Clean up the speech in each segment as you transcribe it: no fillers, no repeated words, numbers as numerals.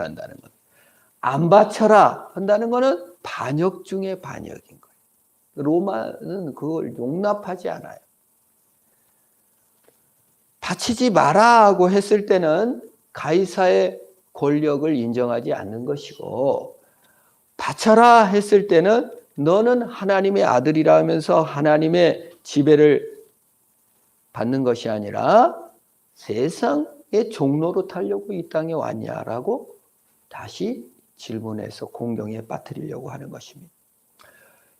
한다는 것. 안 바쳐라 한다는 것은 반역 중에 반역인 거예요. 로마는 그걸 용납하지 않아요. 바치지 마라 하고 했을 때는 가이사의 권력을 인정하지 않는 것이고, 바쳐라 했을 때는 너는 하나님의 아들이라 하면서 하나님의 지배를 받는 것이 아니라 세상의 종로로 타려고 이 땅에 왔냐라고 다시 질문해서 공경에 빠뜨리려고 하는 것입니다.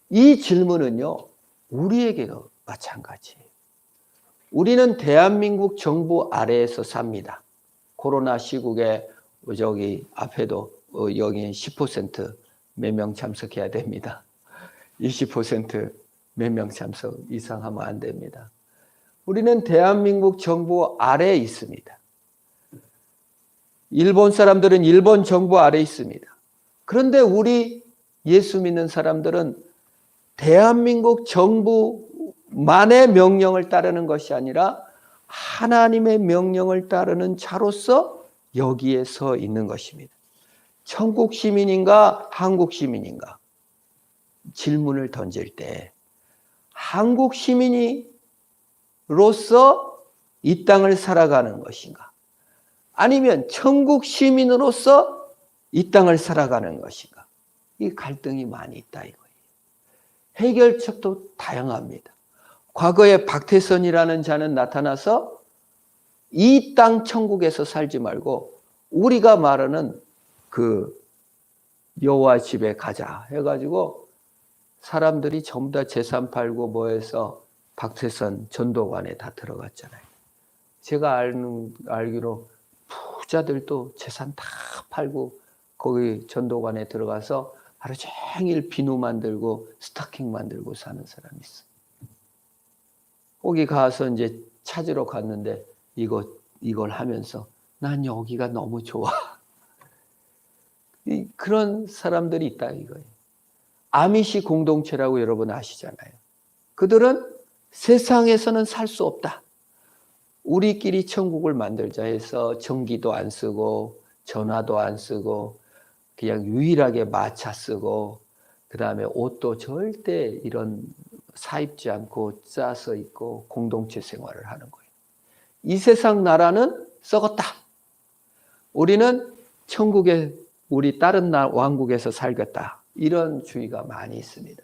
이 질문은요, 우리에게도 마찬가지예요. 우리는 대한민국 정부 아래에서 삽니다. 코로나 시국에 저기 앞에도 여기 10% 몇 명 참석해야 됩니다. 20% 몇 명 참석 이상 하면 안 됩니다. 우리는 대한민국 정부 아래에 있습니다. 일본 사람들은 일본 정부 아래에 있습니다. 그런데 우리 예수 믿는 사람들은 대한민국 정부만의 명령을 따르는 것이 아니라 하나님의 명령을 따르는 자로서 여기에 서 있는 것입니다. 천국 시민인가 한국 시민인가 질문을 던질 때 한국 시민으로서 이 땅을 살아가는 것인가, 아니면 천국 시민으로서 이 땅을 살아가는 것인가, 이 갈등이 많이 있다 이거예요. 해결책도 다양합니다. 과거에 박태선이라는 자는 나타나서 이 땅 천국에서 살지 말고 우리가 말하는 그 여호와 집에 가자 해가지고 사람들이 전부 다 재산 팔고 뭐해서 박태선 전도관에 다 들어갔잖아요. 제가 알기로 부자들도 재산 다 팔고 거기 전도관에 들어가서 하루 종일 비누 만들고 스타킹 만들고 사는 사람이 있어. 거기 가서 이제 찾으러 갔는데 이걸 하면서 난 여기가 너무 좋아. 그런 사람들이 있다 이거예요. 아미시 공동체라고 여러분 아시잖아요. 그들은 세상에서는 살 수 없다. 우리끼리 천국을 만들자 해서 전기도 안 쓰고 전화도 안 쓰고 그냥 유일하게 마차 쓰고, 그 다음에 옷도 절대 이런 사입지 않고 짜서 입고 공동체 생활을 하는 거예요. 이 세상 나라는 썩었다. 우리는 천국에 우리 다른 왕국에서 살겠다. 이런 주의가 많이 있습니다.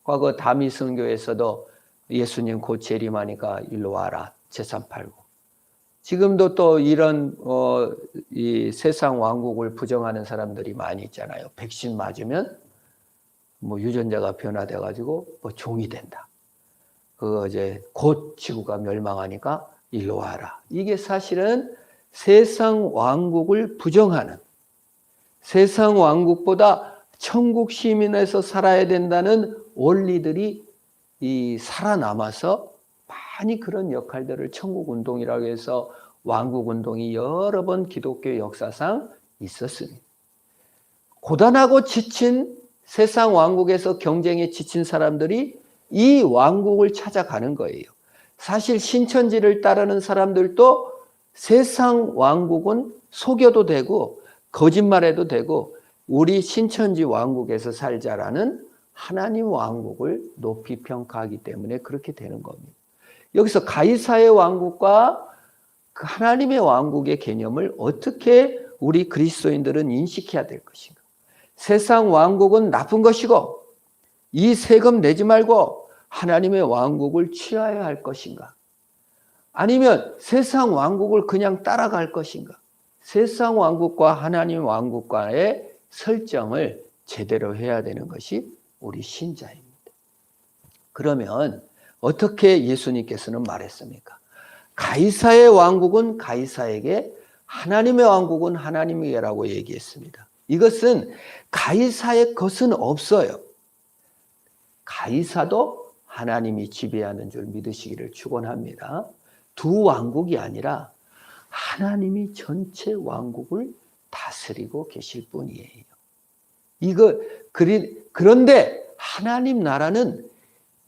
과거 다미 선교에서도 예수님 곧 재림하니까 일로 와라. 재산 팔고. 지금도 또 이런 이 세상 왕국을 부정하는 사람들이 많이 있잖아요. 백신 맞으면 뭐 유전자가 변화돼 가지고 뭐 종이 된다. 그거 이제 곧 지구가 멸망하니까 일로 와라. 이게 사실은 세상 왕국을 부정하는, 세상 왕국보다 천국 시민에서 살아야 된다는 원리들이 살아남아서 많이 그런 역할들을 천국운동이라고 해서 왕국운동이 여러 번 기독교 역사상 있었습니다. 고단하고 지친 세상 왕국에서 경쟁에 지친 사람들이 이 왕국을 찾아가는 거예요. 사실 신천지를 따르는 사람들도 세상 왕국은 속여도 되고 거짓말해도 되고 우리 신천지 왕국에서 살자라는 하나님 왕국을 높이 평가하기 때문에 그렇게 되는 겁니다. 여기서 가이사의 왕국과 그 하나님의 왕국의 개념을 어떻게 우리 그리스도인들은 인식해야 될 것인가? 세상 왕국은 나쁜 것이고 이 세금 내지 말고 하나님의 왕국을 취하여야 할 것인가? 아니면 세상 왕국을 그냥 따라갈 것인가? 세상 왕국과 하나님 왕국과의 설정을 제대로 해야 되는 것이 우리 신자입니다. 그러면 어떻게 예수님께서는 말했습니까? 가이사의 왕국은 가이사에게, 하나님의 왕국은 하나님에게라고 얘기했습니다. 이것은 가이사의 것은 없어요. 가이사도 하나님이 지배하는 줄 믿으시기를 축원합니다. 두 왕국이 아니라 하나님이 전체 왕국을 다스리고 계실 뿐이에요. 그런데 하나님 나라는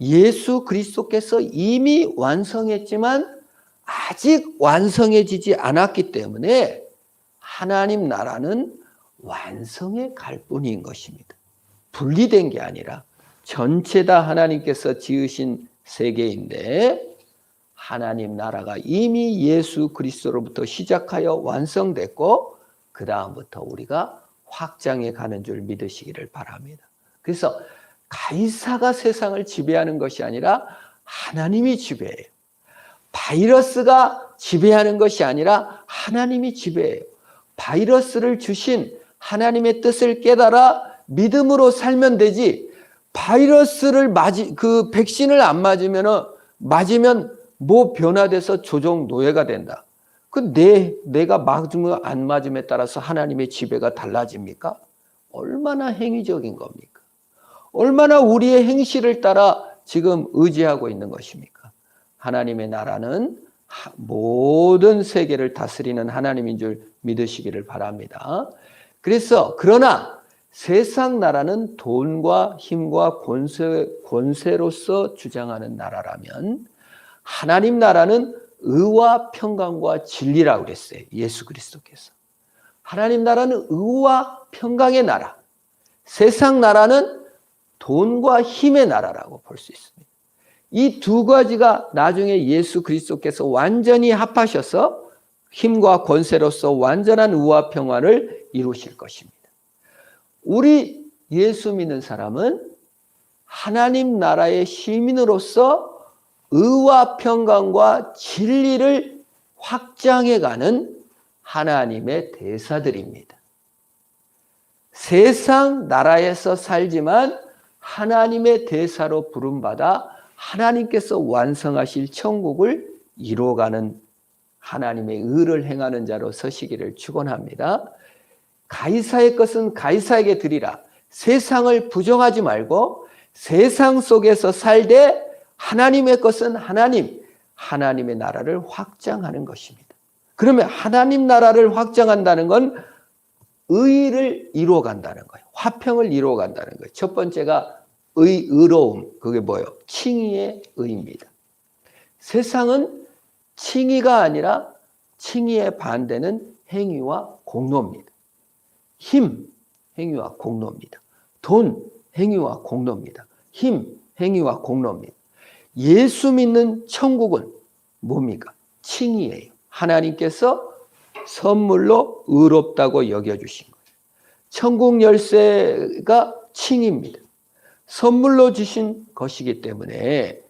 예수 그리스도께서 이미 완성했지만 아직 완성해지지 않았기 때문에 하나님 나라는 완성해 갈 뿐인 것입니다. 분리된 게 아니라 전체 다 하나님께서 지으신 세계인데 하나님 나라가 이미 예수 그리스도로부터 시작하여 완성됐고 그 다음부터 우리가 확장해 가는 줄 믿으시기를 바랍니다. 그래서 가이사가 세상을 지배하는 것이 아니라 하나님이 지배해요. 바이러스가 지배하는 것이 아니라 하나님이 지배해요. 바이러스를 주신 하나님의 뜻을 깨달아 믿음으로 살면 되지, 바이러스를 그 백신을 안 맞으면 뭐 변화돼서 조종 노예가 된다. 내가 맞으면 안 맞음에 따라서 하나님의 지배가 달라집니까? 얼마나 행위적인 겁니까? 얼마나 우리의 행실을 따라 지금 의지하고 있는 것입니까? 하나님의 나라는 모든 세계를 다스리는 하나님인 줄 믿으시기를 바랍니다. 그러나 세상 나라는 돈과 힘과 권세로서 주장하는 나라라면 하나님 나라는 의와 평강과 진리라고 그랬어요. 예수 그리스도께서. 하나님 나라는 의와 평강의 나라. 세상 나라는 돈과 힘의 나라라고 볼 수 있습니다. 이 두 가지가 나중에 예수 그리스도께서 완전히 합하셔서 힘과 권세로서 완전한 의와 평화를 이루실 것입니다. 우리 예수 믿는 사람은 하나님 나라의 시민으로서 의와 평강과 진리를 확장해가는 하나님의 대사들입니다. 세상 나라에서 살지만 하나님의 대사로 부름받아 하나님께서 완성하실 천국을 이루어가는 하나님의 의를 행하는 자로 서시기를 축원합니다. 가이사의 것은 가이사에게 드리라. 세상을 부정하지 말고 세상 속에서 살되 하나님의 것은 하나님의 나라를 확장하는 것입니다. 그러면 하나님 나라를 확장한다는 건 의를 이루어간다는 거예요. 화평을 이루어간다는 거예요. 첫 번째가 의로움, 그게 뭐예요? 칭의의 의입니다. 세상은 칭의가 아니라 칭의의 반대는 행위와 공로입니다. 힘, 행위와 공로입니다. 돈, 행위와 공로입니다. 힘, 행위와 공로입니다. 예수 믿는 천국은 뭡니까? 칭의예요. 하나님께서 선물로 의롭다고 여겨주신 거예요. 천국 열쇠가 칭의입니다. 선물로 주신 것이기 때문에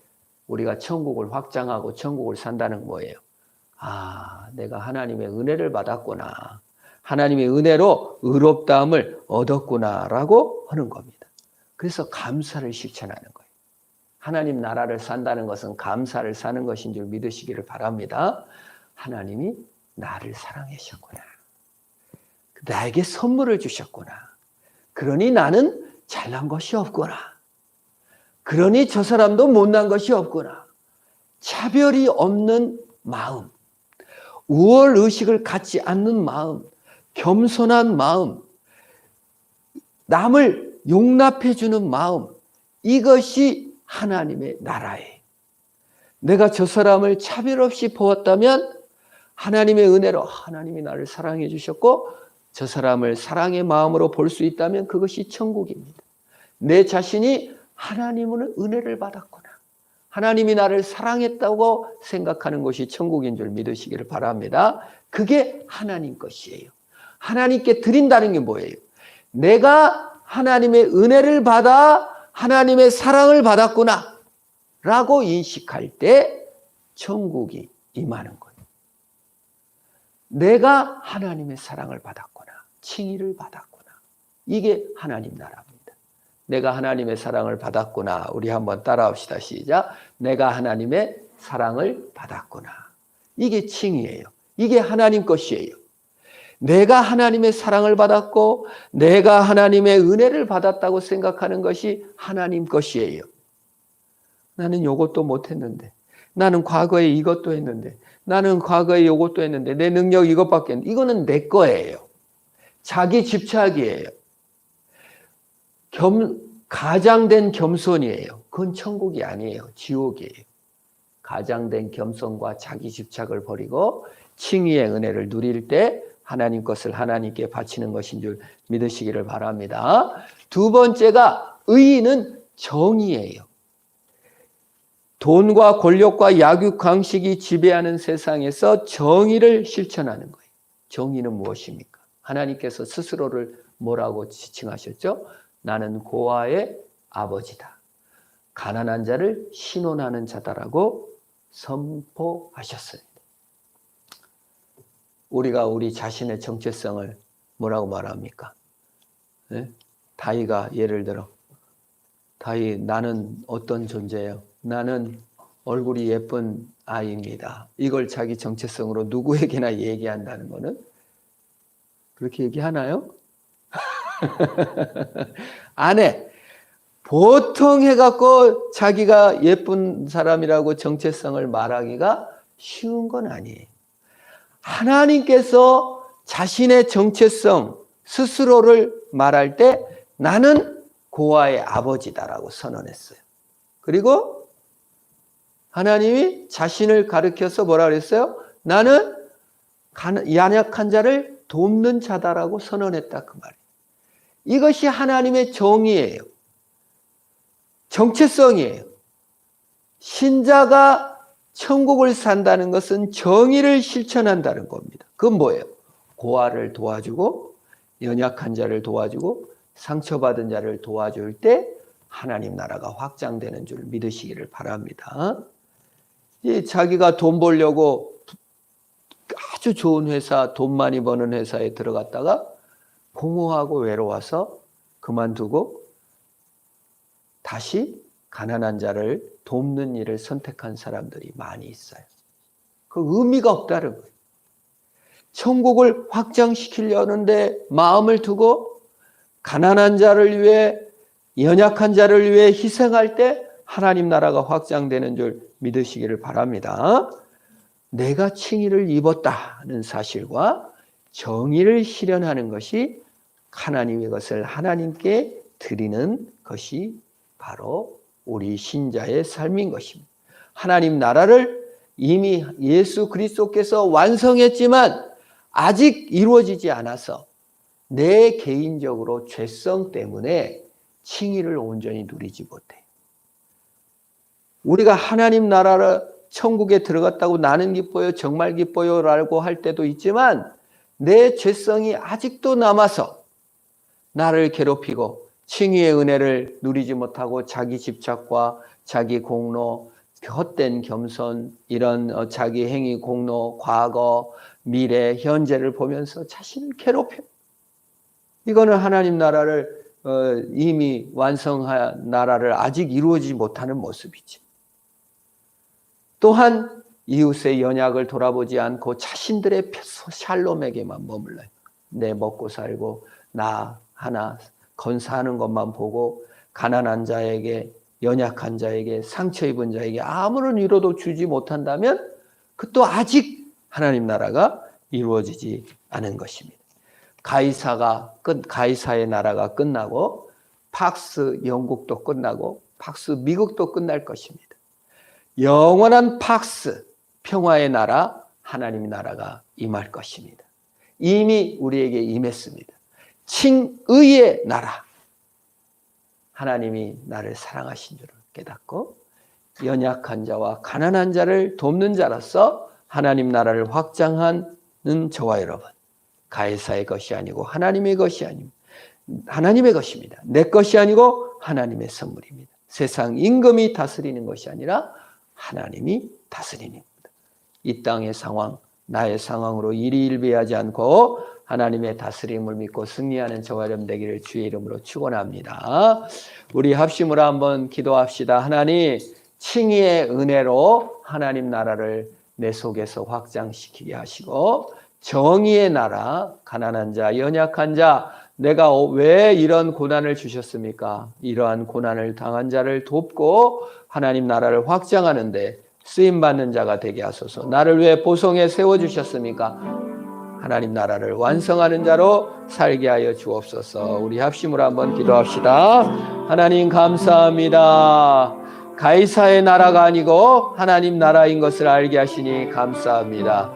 우리가 천국을 확장하고 천국을 산다는 거예요. 내가 하나님의 은혜를 받았구나. 하나님의 은혜로 의롭다함을 얻었구나라고 하는 겁니다. 그래서 감사를 실천하는 거예요. 하나님 나라를 산다는 것은 감사를 사는 것인 줄 믿으시기를 바랍니다. 하나님이 나를 사랑하셨구나. 나에게 선물을 주셨구나. 그러니 나는 잘난 것이 없구나. 그러니 저 사람도 못난 것이 없구나. 차별이 없는 마음, 우월의식을 갖지 않는 마음, 겸손한 마음, 남을 용납해 주는 마음, 이것이 하나님의 나라예요. 내가 저 사람을 차별 없이 보았다면 하나님의 은혜로 하나님이 나를 사랑해 주셨고 저 사람을 사랑의 마음으로 볼 수 있다면 그것이 천국입니다. 내 자신이 하나님은 은혜를 받았구나. 하나님이 나를 사랑했다고 생각하는 것이 천국인 줄 믿으시기를 바랍니다. 그게 하나님 것이에요. 하나님께 드린다는 게 뭐예요? 내가 하나님의 은혜를 받아 하나님의 사랑을 받았구나 라고 인식할 때 천국이 임하는 거예요. 내가 하나님의 사랑을 받았구나. 칭의를 받았구나. 이게 하나님 나라입니다. 내가 하나님의 사랑을 받았구나. 우리 한번 따라합시다. 시작. 내가 하나님의 사랑을 받았구나. 이게 칭의예요. 이게 하나님 것이에요. 내가 하나님의 사랑을 받았고 내가 하나님의 은혜를 받았다고 생각하는 것이 하나님 것이에요. 나는 이것도 못했는데, 나는 과거에 이것도 했는데, 나는 과거에 이것도 했는데 내 능력 이것밖에 없는데, 이거는 내 거예요. 자기 집착이에요. 가장된 겸손이에요. 그건 천국이 아니에요. 지옥이에요. 가장된 겸손과 자기 집착을 버리고 칭의의 은혜를 누릴 때 하나님 것을 하나님께 바치는 것인 줄 믿으시기를 바랍니다. 두 번째가 의인은 정의예요. 돈과 권력과 약육강식이 지배하는 세상에서 정의를 실천하는 거예요. 정의는 무엇입니까? 하나님께서 스스로를 뭐라고 지칭하셨죠? 나는 고아의 아버지다. 가난한 자를 신원하는 자다라고 선포하셨습니다. 우리가 우리 자신의 정체성을 뭐라고 말합니까? 네? 다희가 예를 들어 다희 나는 어떤 존재예요? 나는 얼굴이 예쁜 아이입니다. 이걸 자기 정체성으로 누구에게나 얘기한다는 거는 그렇게 얘기하나요? 안 해. 보통 해갖고 자기가 예쁜 사람이라고 정체성을 말하기가 쉬운 건 아니에요. 하나님께서 자신의 정체성 스스로를 말할 때 나는 고아의 아버지다라고 선언했어요. 그리고 하나님이 자신을 가리켜서 뭐라 그랬어요? 나는 연약한 자를 돕는 자다라고 선언했다 그 말이에요. 이것이 하나님의 정의예요. 정체성이에요. 신자가 천국을 산다는 것은 정의를 실천한다는 겁니다. 그건 뭐예요? 고아를 도와주고 연약한 자를 도와주고 상처받은 자를 도와줄 때 하나님 나라가 확장되는 줄 믿으시기를 바랍니다. 자기가 돈 벌려고 아주 좋은 회사, 돈 많이 버는 회사에 들어갔다가 공허하고 외로워서 그만두고 다시 가난한 자를 돕는 일을 선택한 사람들이 많이 있어요. 그 의미가 없다는 거예요. 천국을 확장시키려는데 마음을 두고 가난한 자를 위해 연약한 자를 위해 희생할 때 하나님 나라가 확장되는 줄 믿으시기를 바랍니다. 내가 칭의를 입었다는 사실과 정의를 실현하는 것이 하나님의 것을 하나님께 드리는 것이 바로 우리 신자의 삶인 것입니다. 하나님 나라를 이미 예수 그리스도께서 완성했지만 아직 이루어지지 않아서 내 개인적으로 죄성 때문에 칭의를 온전히 누리지 못해. 우리가 하나님 나라를 천국에 들어갔다고 나는 기뻐요, 정말 기뻐요 라고 할 때도 있지만 내 죄성이 아직도 남아서 나를 괴롭히고 칭의의 은혜를 누리지 못하고 자기 집착과 자기 공로, 헛된 겸손, 이런 자기 행위 공로, 과거, 미래, 현재를 보면서 자신을 괴롭혀. 이거는 하나님 나라를 이미 완성한 나라를 아직 이루어지지 못하는 모습이지. 또한 이웃의 연약을 돌아보지 않고 자신들의 샬롬에게만 머물러요. 내 먹고 살고 나 하나 건사하는 것만 보고 가난한 자에게, 연약한 자에게, 상처 입은 자에게 아무런 위로도 주지 못한다면 그것도 아직 하나님 나라가 이루어지지 않은 것입니다. 가이사의 나라가 끝나고 팍스 영국도 끝나고 팍스 미국도 끝날 것입니다. 영원한 팍스 평화의 나라 하나님 나라가 임할 것입니다. 이미 우리에게 임했습니다. 칭의의 나라. 하나님이 나를 사랑하신 줄을 깨닫고 연약한 자와 가난한 자를 돕는 자로서 하나님 나라를 확장하는 저와 여러분. 가이사의 것이 아니고 하나님의 것이 아닙니다. 하나님의 것입니다. 내 것이 아니고 하나님의 선물입니다. 세상 임금이 다스리는 것이 아니라 하나님이 다스리는 겁니다. 이 땅의 상황, 나의 상황으로 일희일비하지 않고 하나님의 다스림을 믿고 승리하는 저와 여러분 되기를 주의 이름으로 축원합니다. 우리 합심으로 한번 기도합시다. 하나님, 칭의의 은혜로 하나님 나라를 내 속에서 확장시키게 하시고 정의의 나라, 가난한 자, 연약한 자, 내가 왜 이런 고난을 주셨습니까? 이러한 고난을 당한 자를 돕고 하나님 나라를 확장하는데 쓰임받는 자가 되게 하소서. 나를 왜 보성에 세워주셨습니까? 하나님 나라를 완성하는 자로 살게 하여 주옵소서. 우리 합심으로 한번 기도합시다. 하나님 감사합니다. 가이사의 나라가 아니고 하나님 나라인 것을 알게 하시니 감사합니다.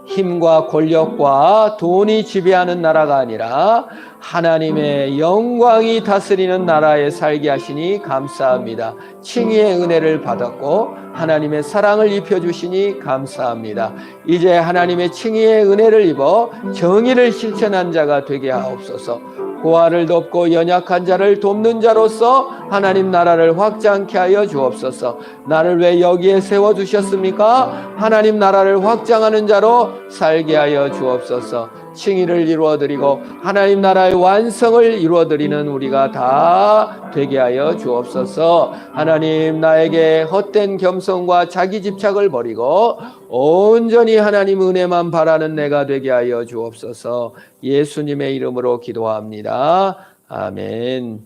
힘과 권력과 돈이 지배하는 나라가 아니라 하나님의 영광이 다스리는 나라에 살게 하시니 감사합니다. 칭의의 은혜를 받았고 하나님의 사랑을 입혀주시니 감사합니다. 이제 하나님의 칭의의 은혜를 입어 정의를 실천한 자가 되게 하옵소서. 고아를 돕고 연약한 자를 돕는 자로서 하나님 나라를 확장케 하여 주옵소서. 나를 왜 여기에 세워주셨습니까? 하나님 나라를 확장하는 자로 살게 하여 주옵소서. 칭의를 이루어드리고 하나님 나라의 완성을 이루어드리는 우리가 다 되게 하여 주옵소서. 하나님, 나에게 헛된 겸손과 자기 집착을 버리고 온전히 하나님 은혜만 바라는 내가 되게 하여 주옵소서. 예수님의 이름으로 기도합니다. 아멘.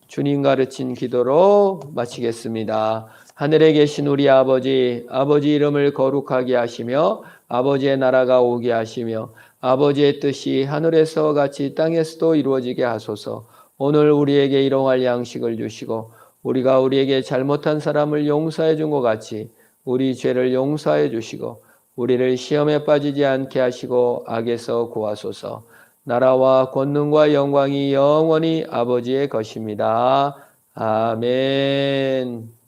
주님 가르친 기도로 마치겠습니다. 하늘에 계신 우리 아버지, 아버지 이름을 거룩하게 하시며 아버지의 나라가 오게 하시며 아버지의 뜻이 하늘에서 같이 땅에서도 이루어지게 하소서. 오늘 우리에게 일용할 양식을 주시고 우리가 우리에게 잘못한 사람을 용서해 준 것 같이 우리 죄를 용서해 주시고 우리를 시험에 빠지지 않게 하시고 악에서 구하소서. 나라와 권능과 영광이 영원히 아버지의 것입니다. 아멘.